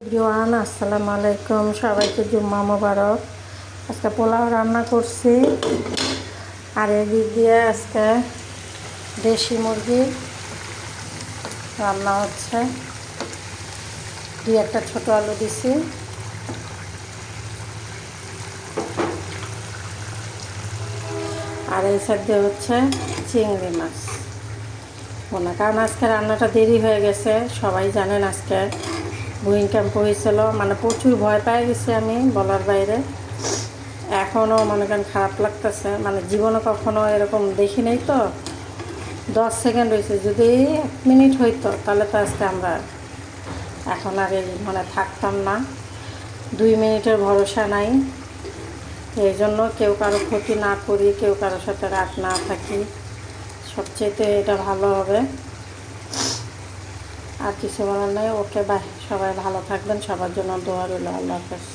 Everyone, আসসালামু আলাইকুম। সবাইকে জুম্মা মোবারক। আজকে পোলাও রান্না করছি, আর এদিক দিয়ে আজকে দেশি মুরগি রান্না হচ্ছে। একটা ছোট আলু দিছি, আর এই সাইড দিয়ে হচ্ছে চিংড়ি মাছ বোনা। কারণ আজকে রান্নাটা দেরি হয়ে গেছে, সবাই জানেন আজকে ভূমিকম্প হয়েছিল, মানে প্রচুর ভয় পেয়ে গেছি আমি বলার বাইরে। এখনও মনে করেন খারাপ লাগতেছে, মানে জীবনে কখনো এরকম দেখি নেই। তো 10 সেকেন্ড হয়েছে, যদি 1 মিনিট হইতো তাহলে তো আজকে আমরা এখন আর এই মানে থাকতাম না। 2 মিনিটের ভরসা নাই, এই জন্য কেউ কারো ক্ষতি না করি, কেউ কারোর সাথে রাগ না থাকি, সবচেয়ে এটা ভালো হবে। আর কিছু বলার নেই। ওকে, বাই। সবাই ভালো থাকবেন, সবার জন্য দোয়া রইল। আল্লাহ হাফেজ।